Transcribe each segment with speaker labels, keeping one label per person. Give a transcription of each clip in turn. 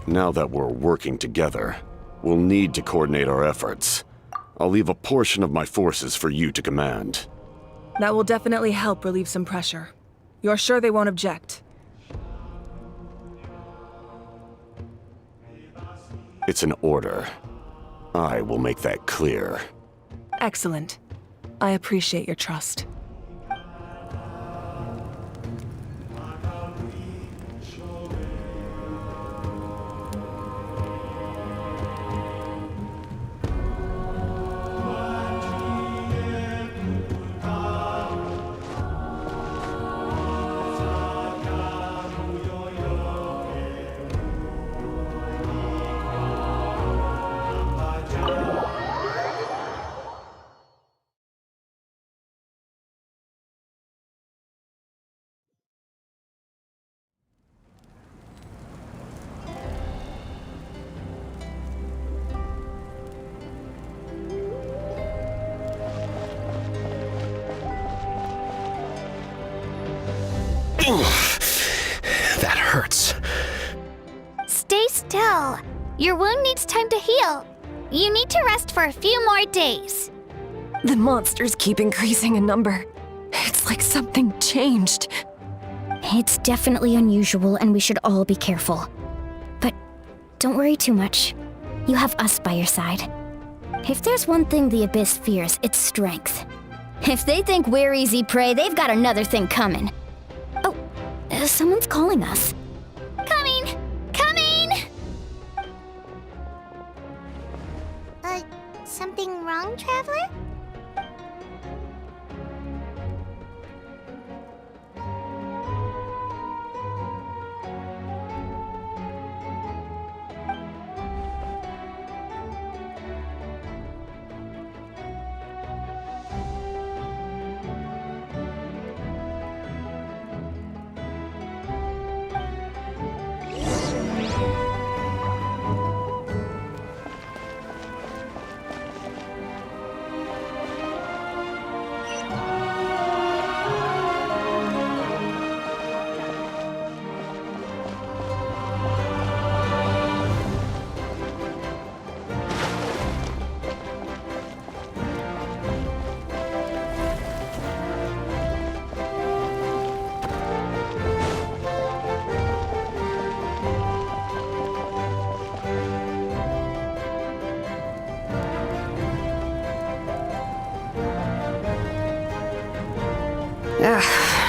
Speaker 1: Now that we're working together, we'll need to coordinate our efforts. I'll leave a portion of my forces for you to command.
Speaker 2: That will definitely help relieve some pressure. You're sure they won't object?
Speaker 1: It's an order. I will make that clear.
Speaker 2: Excellent. I appreciate your trust.
Speaker 3: That hurts.
Speaker 4: Stay still. Your wound needs time to heal. You need to rest for a few more days.
Speaker 5: The monsters keep increasing in number. It's like something changed.
Speaker 4: It's definitely unusual and we should all be careful. But don't worry too much. You have us by your side. If there's one thing the Abyss fears, it's strength. If they think we're easy prey, they've got another thing coming. Oh, someone's calling us. Coming! Coming! Something wrong, Traveler?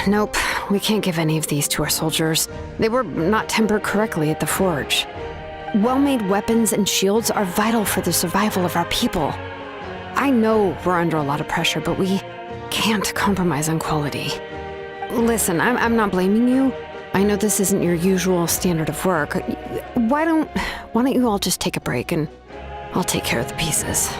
Speaker 5: Nope. We can't give any of these to our soldiers. They were not tempered correctly at the forge. Well-made weapons and shields are vital for the survival of our people. I know we're under a lot of pressure, but we can't compromise on quality. Listen, I'm not blaming you. I know this isn't your usual standard of work. Why don't you all just take a break and I'll take care of the pieces.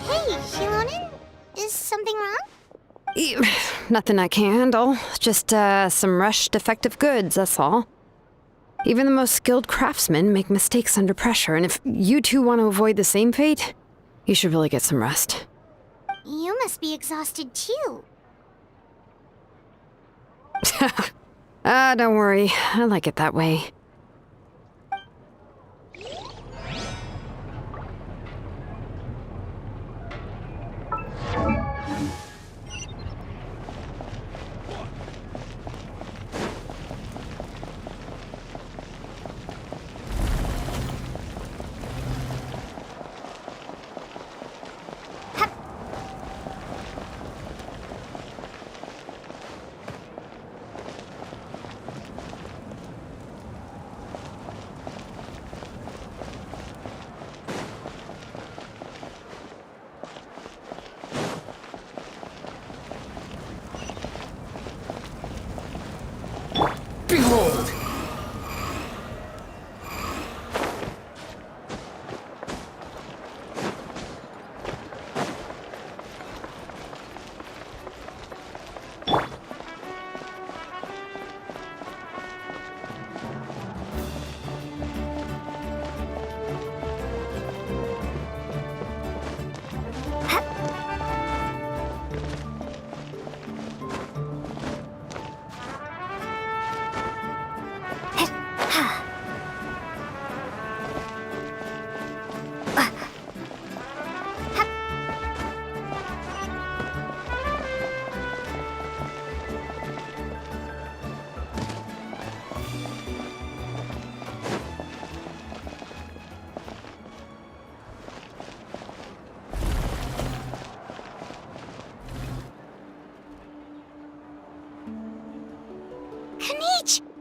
Speaker 4: Hey, Shilonin? Is something wrong?
Speaker 5: Nothing I can handle. Just, some rushed defective goods, that's all. Even the most skilled craftsmen make mistakes under pressure, and if you two want to avoid the same fate, you should really get some rest.
Speaker 4: You must be exhausted too.
Speaker 5: Don't worry. I like it that way.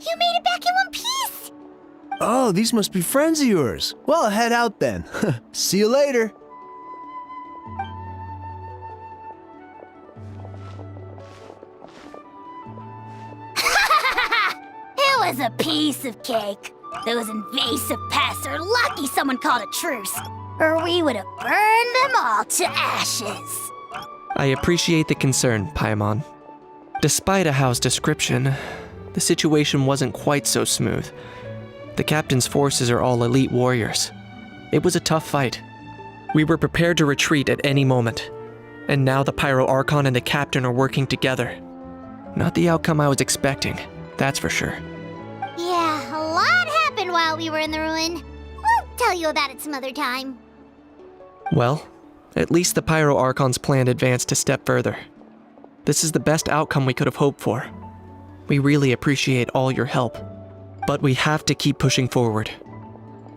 Speaker 6: You made it back in one piece!
Speaker 7: Oh, these must be friends of yours. Well, head out then. See you later.
Speaker 6: It was a piece of cake. Those invasive pests are lucky someone called a truce, or we would have burned them all to ashes.
Speaker 8: I appreciate the concern, Paimon. Despite Ahao's description, the situation wasn't quite so smooth. The captain's forces are all elite warriors. It was a tough fight. We were prepared to retreat at any moment, and now the Pyro Archon and the captain are working together. Not the outcome I was expecting, that's for sure.
Speaker 6: Yeah, a lot happened while we were in the ruin. We'll tell you about it some other time.
Speaker 8: Well, at least the Pyro Archon's plan advanced a step further. This is the best outcome we could have hoped for. We really appreciate all your help, but we have to keep pushing forward.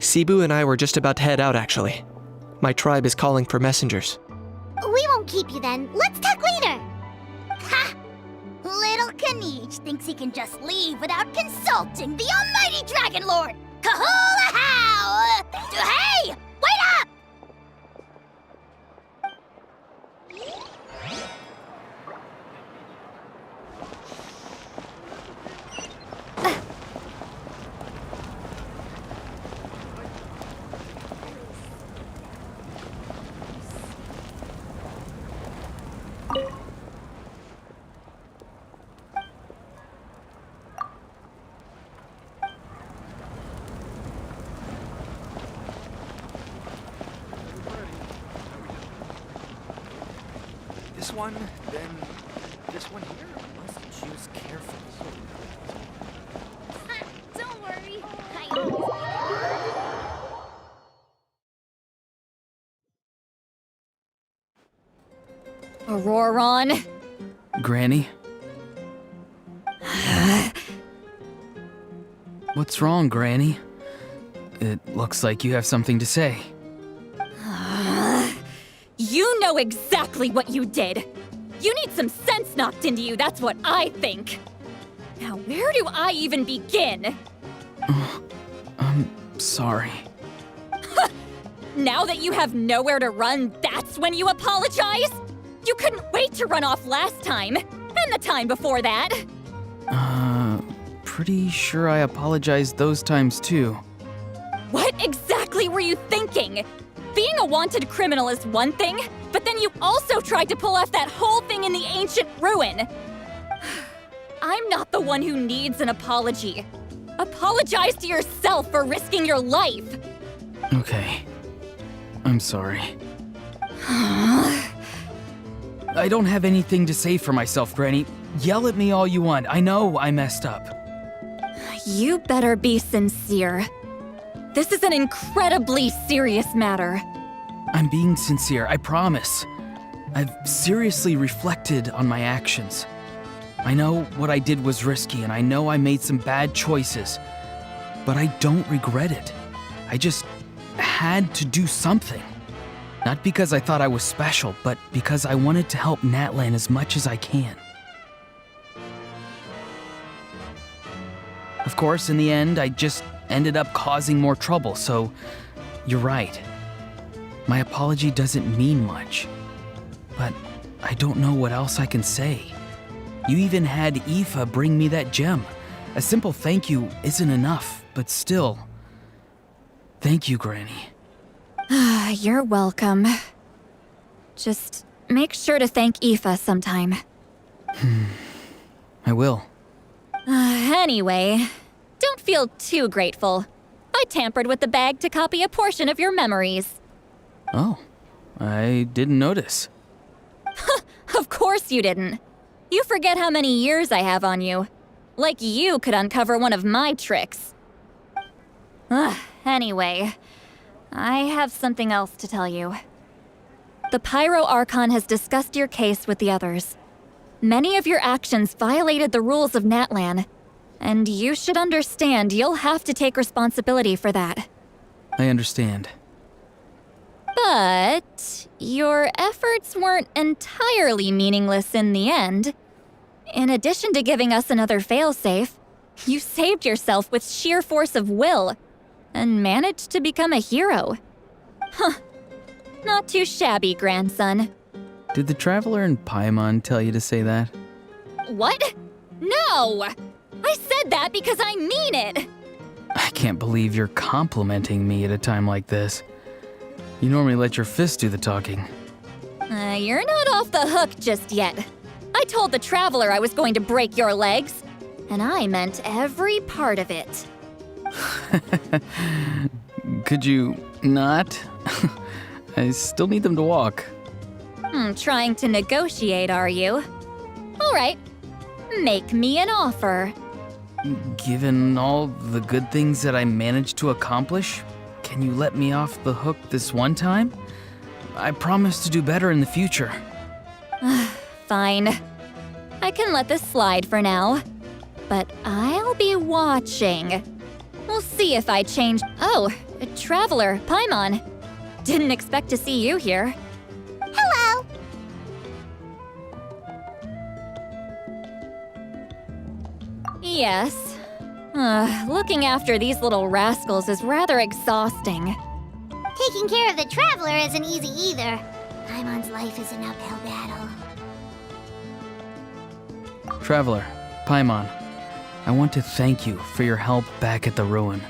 Speaker 8: Cebu and I were just about to head out, actually. My tribe is calling for messengers.
Speaker 6: We won't keep you then. Let's talk later. Ha! Little Kanich thinks he can just leave without consulting the almighty Dragon Lord. Kahula how! Hey! Wait up!
Speaker 3: This one, then this one here. Must choose carefully.
Speaker 6: Don't worry.
Speaker 9: Auroron.
Speaker 10: Granny? What's wrong, Granny? It looks like you have something to say.
Speaker 9: You know exactly what you did. You need some sense knocked into you, that's what I think. Now, where do I even begin?
Speaker 10: I'm sorry.
Speaker 9: Now that you have nowhere to run, that's when you apologize? You couldn't wait to run off last time, and the time before that.
Speaker 10: Pretty sure I apologized those times too.
Speaker 9: What exactly were you thinking? Being a wanted criminal is one thing, but then you also tried to pull off that whole thing in the ancient ruin. I'm not the one who needs an apology. Apologize to yourself for risking your life.
Speaker 10: Okay. I'm sorry. I don't have anything to say for myself, Granny. Yell at me all you want. I know I messed up.
Speaker 9: You better be sincere. This is an incredibly serious matter.
Speaker 10: I'm being sincere, I promise. I've seriously reflected on my actions. I know what I did was risky, and I know I made some bad choices, but I don't regret it. I just had to do something. Not because I thought I was special, but because I wanted to help Natlan as much as I can. Of course, in the end, I just ended up causing more trouble, so you're right. My apology doesn't mean much, but I don't know what else I can say. You even had Aoife bring me that gem. A simple thank you isn't enough, but still. Thank you, Granny.
Speaker 9: You're welcome. Just make sure to thank Aoife sometime.
Speaker 10: I will.
Speaker 9: Anyway, don't feel too grateful. I tampered with the bag to copy a portion of your memories.
Speaker 10: Oh, I didn't notice.
Speaker 9: Of course you didn't. You forget how many years I have on you. Like you could uncover one of my tricks. Anyway, I have something else to tell you. The Pyro Archon has discussed your case with the others. Many of your actions violated the rules of Natlan, and you should understand you'll have to take responsibility for that.
Speaker 10: I understand.
Speaker 9: But your efforts weren't entirely meaningless in the end. In addition to giving us another failsafe, You saved yourself with sheer force of will and managed to become a hero. Huh. Not too shabby, grandson.
Speaker 10: Did the Traveler and Paimon tell you to say that?
Speaker 9: What? No! I said that because I mean it!
Speaker 10: I can't believe you're complimenting me at a time like this. You normally let your fists do the talking.
Speaker 9: You're not off the hook just yet. I told the Traveler I was going to break your legs, and I meant every part of it.
Speaker 10: Could you not? I still need them to walk.
Speaker 9: Trying to negotiate, are you? All right. Make me an offer.
Speaker 10: Given all the good things that I managed to accomplish, can you let me off the hook this one time? I promise to do better in the future.
Speaker 9: Fine. I can let this slide for now. But I'll be watching. We'll see if I change. Oh, Traveler, Paimon. Didn't expect to see you here.
Speaker 6: Hello!
Speaker 9: Yes. Looking after these little rascals is rather exhausting.
Speaker 6: Taking care of the Traveler isn't easy either. Paimon's life is an uphill battle.
Speaker 10: Traveler, Paimon, I want to thank you for your help back at the ruin.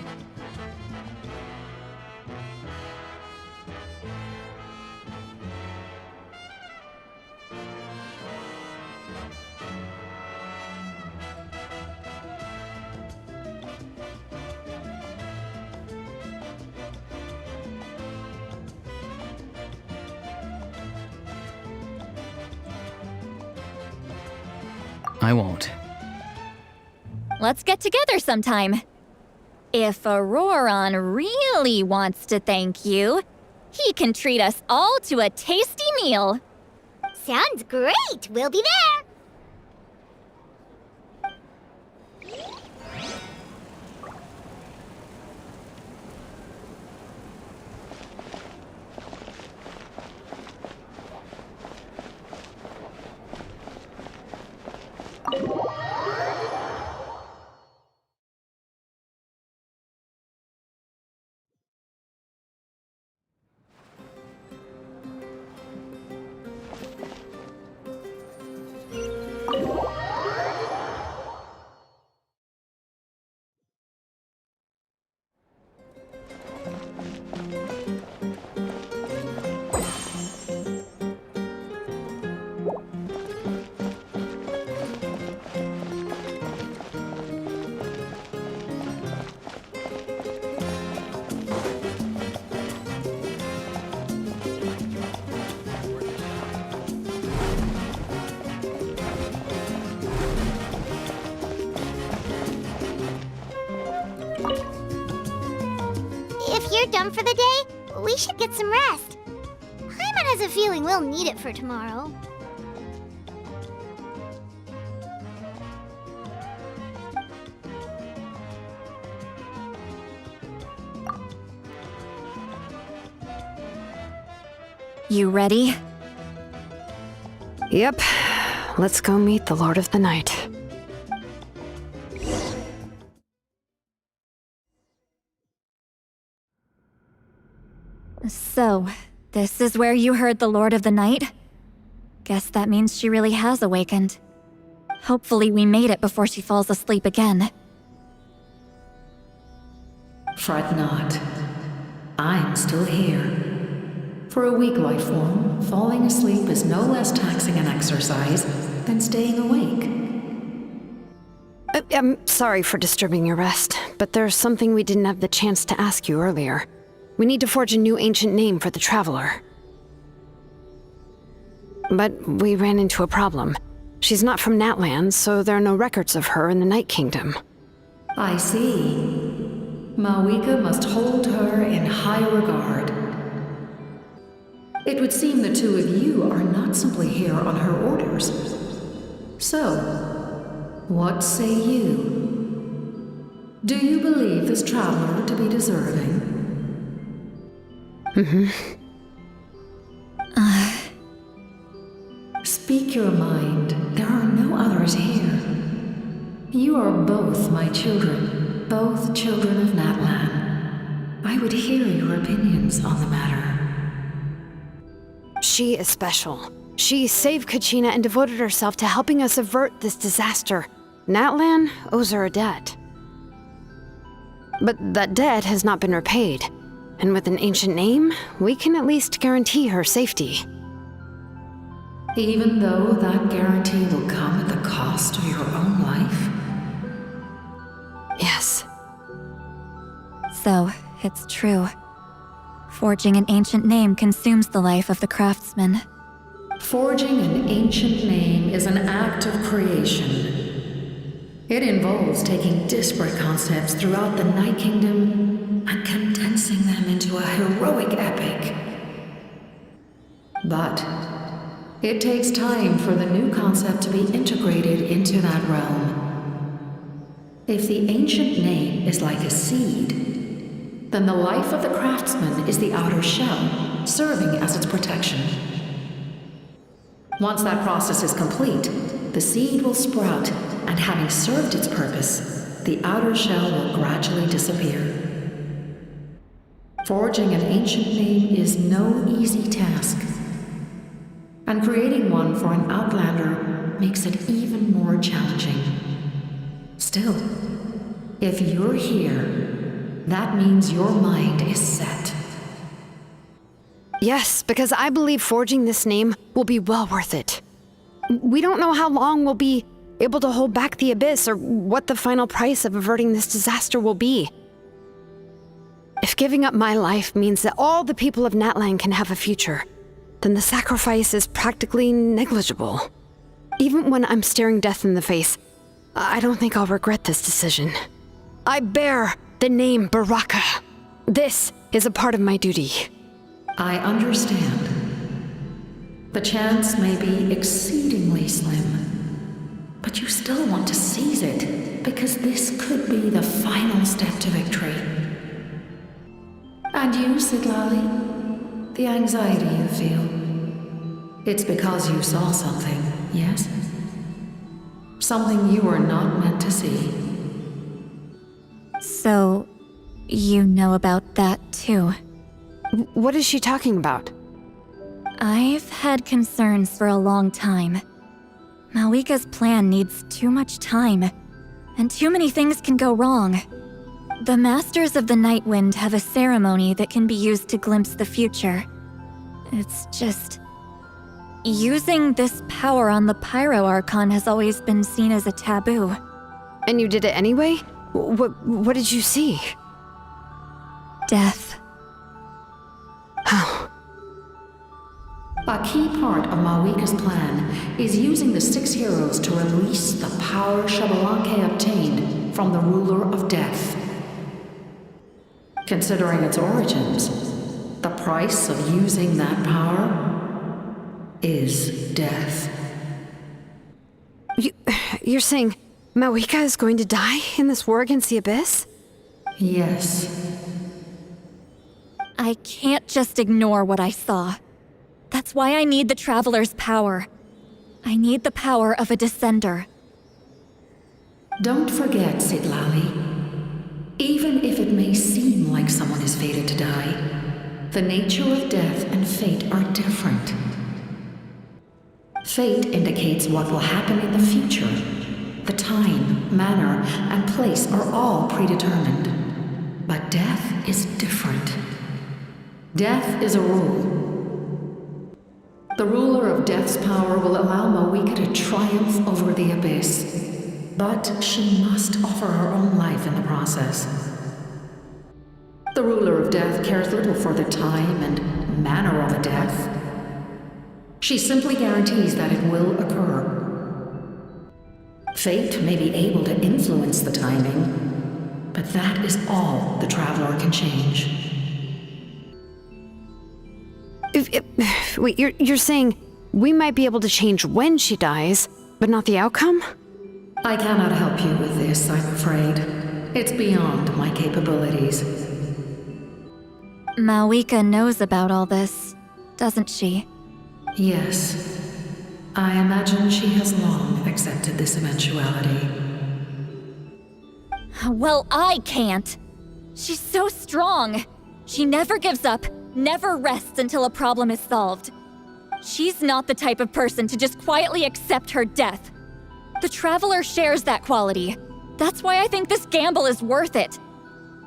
Speaker 10: I won't.
Speaker 9: Let's get together sometime. If Auroron really wants to thank you, he can treat us all to a tasty meal.
Speaker 6: Sounds great! We'll be there! If you're done for the day, we should get some rest. Paimon has a feeling we'll need it for tomorrow.
Speaker 9: You ready?
Speaker 5: Yep. Let's go meet the Lord of the Night.
Speaker 9: So, this is where you heard the Lord of the Night? Guess that means she really has awakened. Hopefully we made it before she falls asleep again.
Speaker 11: Fret not. I'm still here. For a weak life form, falling asleep is no less taxing an exercise than staying awake.
Speaker 5: I'm sorry for disturbing your rest, but there's something we didn't have the chance to ask you earlier. We need to forge a new ancient name for the Traveler. But we ran into a problem. She's not from Natlan, so there are no records of her in the Night Kingdom.
Speaker 11: I see. Mawika must hold her in high regard. It would seem the two of you are not simply here on her orders. So, what say you? Do you believe this Traveler to be deserving? Speak your mind. There are no others here. You are both my children, both children of Natlan. I would hear your opinions on the matter.
Speaker 5: She is special. She saved Kachina and devoted herself to helping us avert this disaster. Natlan owes her a debt. But that debt has not been repaid. And with an ancient name, we can at least guarantee her safety.
Speaker 11: Even though that guarantee will come at the cost of your own life?
Speaker 5: Yes.
Speaker 9: So, it's true. Forging an ancient name consumes the life of the craftsman.
Speaker 11: Forging an ancient name is an act of creation. It involves taking disparate concepts throughout the Night Kingdom and condensing them into a heroic epic. But it takes time for the new concept to be integrated into that realm. If the ancient name is like a seed, then the life of the craftsman is the outer shell, serving as its protection. Once that process is complete, the seed will sprout, and having served its purpose, the outer shell will gradually disappear. Forging an ancient name is no easy task, and creating one for an outlander makes it even more challenging. Still, if you're here, that means your mind is set.
Speaker 5: Yes, because I believe forging this name will be well worth it. We don't know how long we'll be able to hold back the abyss or what the final price of averting this disaster will be. If giving up my life means that all the people of Natlan can have a future, then the sacrifice is practically negligible. Even when I'm staring death in the face, I don't think I'll regret this decision. I bear the name Baraka. This is a part of my duty.
Speaker 11: I understand. The chance may be exceedingly slim, but you still want to seize it because this could be the final step to victory. And you, Sidlali, the anxiety you feel, it's because you saw something, yes? Something you were not meant to see.
Speaker 9: So, you know about that too?
Speaker 5: What is she talking about?
Speaker 9: I've had concerns for a long time. Malika's plan needs too much time, and too many things can go wrong. The Masters of the Night Wind have a ceremony that can be used to glimpse the future. It's just... using this power on the Pyro Archon has always been seen as a taboo.
Speaker 5: And you did it anyway? What did you see?
Speaker 9: Death.
Speaker 5: Oh.
Speaker 11: A key part of Malika's plan is using the 6 heroes to release the power Xbalanque obtained from the ruler of death. Considering its origins, the price of using that power is death.
Speaker 5: You're saying Malika is going to die in this war against the Abyss?
Speaker 11: Yes.
Speaker 9: I can't just ignore what I saw. That's why I need the Traveler's power. I need the power of a Descender.
Speaker 11: Don't forget, Sidlali. Even if it may seem like someone is fated to die, the nature of death and fate are different. Fate indicates what will happen in the future. The time, manner, and place are all predetermined. But death is different. Death is a rule. The ruler of Death's power will allow Malika to triumph over the Abyss. But she must offer her own life in the process. The ruler of Death cares little for the time and manner of a death. She simply guarantees that it will occur. Fate may be able to influence the timing, but that is all the Traveler can change.
Speaker 5: Wait, you're saying we might be able to change when she dies, but not the outcome?
Speaker 11: I cannot help you with this, I'm afraid. It's beyond my capabilities.
Speaker 9: Malika knows about all this, doesn't she?
Speaker 11: Yes. I imagine she has long accepted this eventuality.
Speaker 9: Well, I can't. She's so strong. She never gives up, never rests until a problem is solved. She's not the type of person to just quietly accept her death. The Traveler shares that quality. That's why I think this gamble is worth it.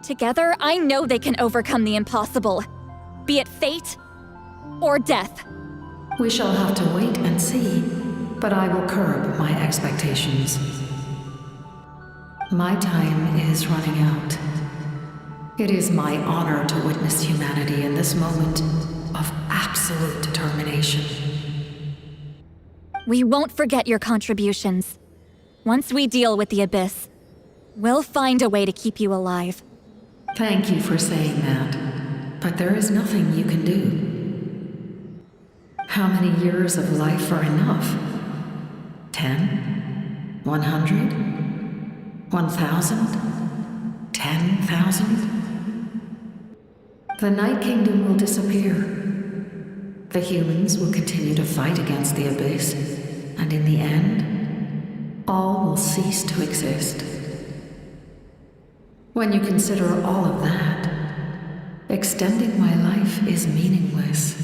Speaker 9: Together, I know they can overcome the impossible. Be it fate or death.
Speaker 11: We shall have to wait and see, but I will curb my expectations. My time is running out. It is my honor to witness humanity in this moment of absolute determination.
Speaker 9: We won't forget your contributions. Once we deal with the Abyss, we'll find a way to keep you alive.
Speaker 11: Thank you for saying that, but there is nothing you can do. How many years of life are enough? 10? 100? 1,000? 10,000? The Night Kingdom will disappear. The humans will continue to fight against the Abyss, and in the end, all will cease to exist. When you consider all of that, extending my life is meaningless.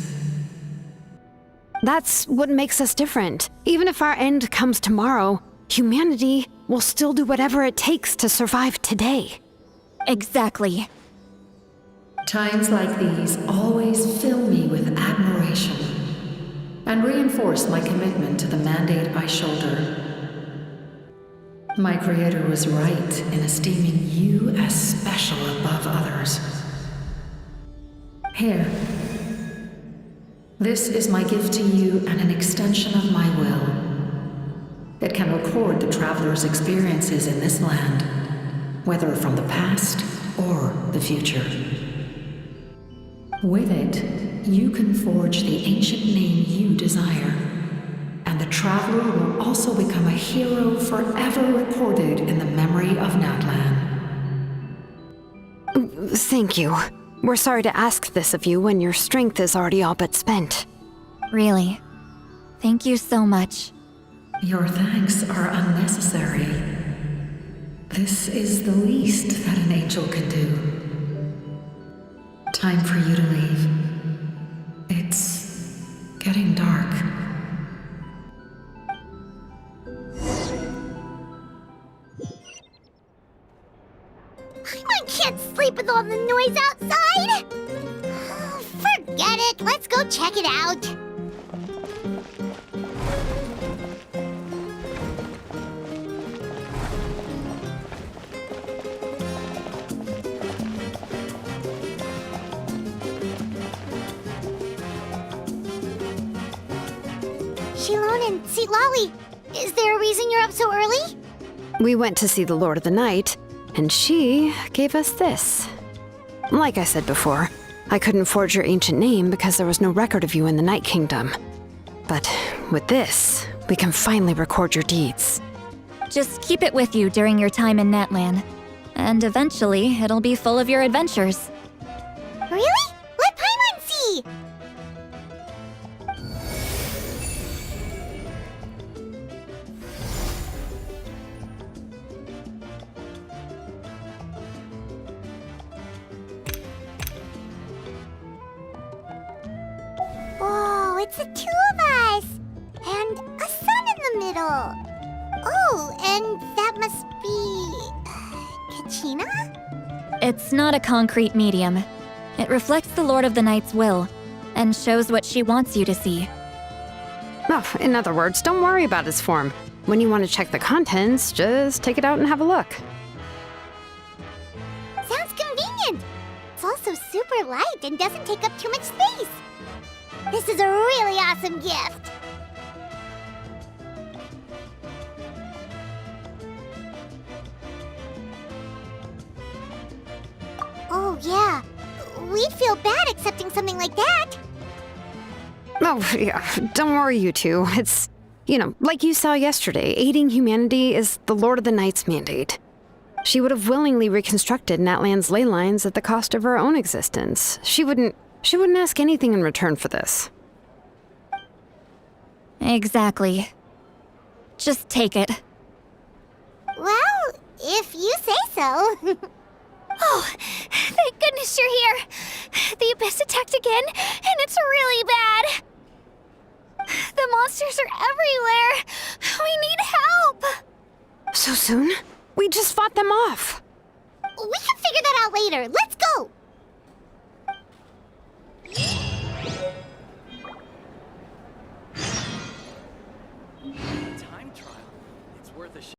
Speaker 5: That's what makes us different. Even if our end comes tomorrow, humanity will still do whatever it takes to survive today.
Speaker 9: Exactly.
Speaker 11: Times like these always fill me with admiration and reinforce my commitment to the mandate I shoulder. My Creator was right in esteeming you as special above others. Here. This is my gift to you and an extension of my will. It can record the Traveler's experiences in this land, whether from the past or the future. With it, you can forge the ancient name you desire, and the Traveler will also become a hero forever recorded in the memory of Natlan.
Speaker 5: Thank you. We're sorry to ask this of you when your strength is already all but spent.
Speaker 9: Really. Thank you so much.
Speaker 11: Your thanks are unnecessary. This is the least that an angel can do. Time for you to leave. It's getting dark.
Speaker 6: I can't sleep with all the noise outside! Forget it, let's go check it out. Shilon and Lolly, is there a reason you're up so early?
Speaker 5: We went to see the Lord of the Night, and she gave us this. Like I said before, I couldn't forge your ancient name because there was no record of you in the Night Kingdom. But with this, we can finally record your deeds.
Speaker 9: Just keep it with you during your time in Natlan. And eventually, it'll be full of your adventures.
Speaker 6: Really? Let Paimon see! Oh, it's the two of us! And a sun in the middle! Oh, and that must be... Kachina?
Speaker 9: It's not a concrete medium. It reflects the Lord of the Night's will, and shows what she wants you to see.
Speaker 5: Oh, in other words, don't worry about its form. When you want to check the contents, just take it out and have a look.
Speaker 6: Sounds convenient! It's also super light and doesn't take up too much space. This is a really awesome gift! Oh yeah, we'd feel bad accepting something like that.
Speaker 5: Oh, yeah, don't worry, you two. It's, like you saw yesterday, aiding humanity is the Lord of the Night's mandate. She would have willingly reconstructed Natlan's ley lines at the cost of her own existence. She wouldn't ask anything in return for this.
Speaker 9: Exactly. Just take it.
Speaker 6: Well, If you say so. Oh, thank goodness you're here. The Abyss attacked again, and it's really bad. The monsters are everywhere. We need help.
Speaker 5: So soon? We just fought them off.
Speaker 6: We can figure that out later. Let's go.
Speaker 3: Time trial. It's worth a shot.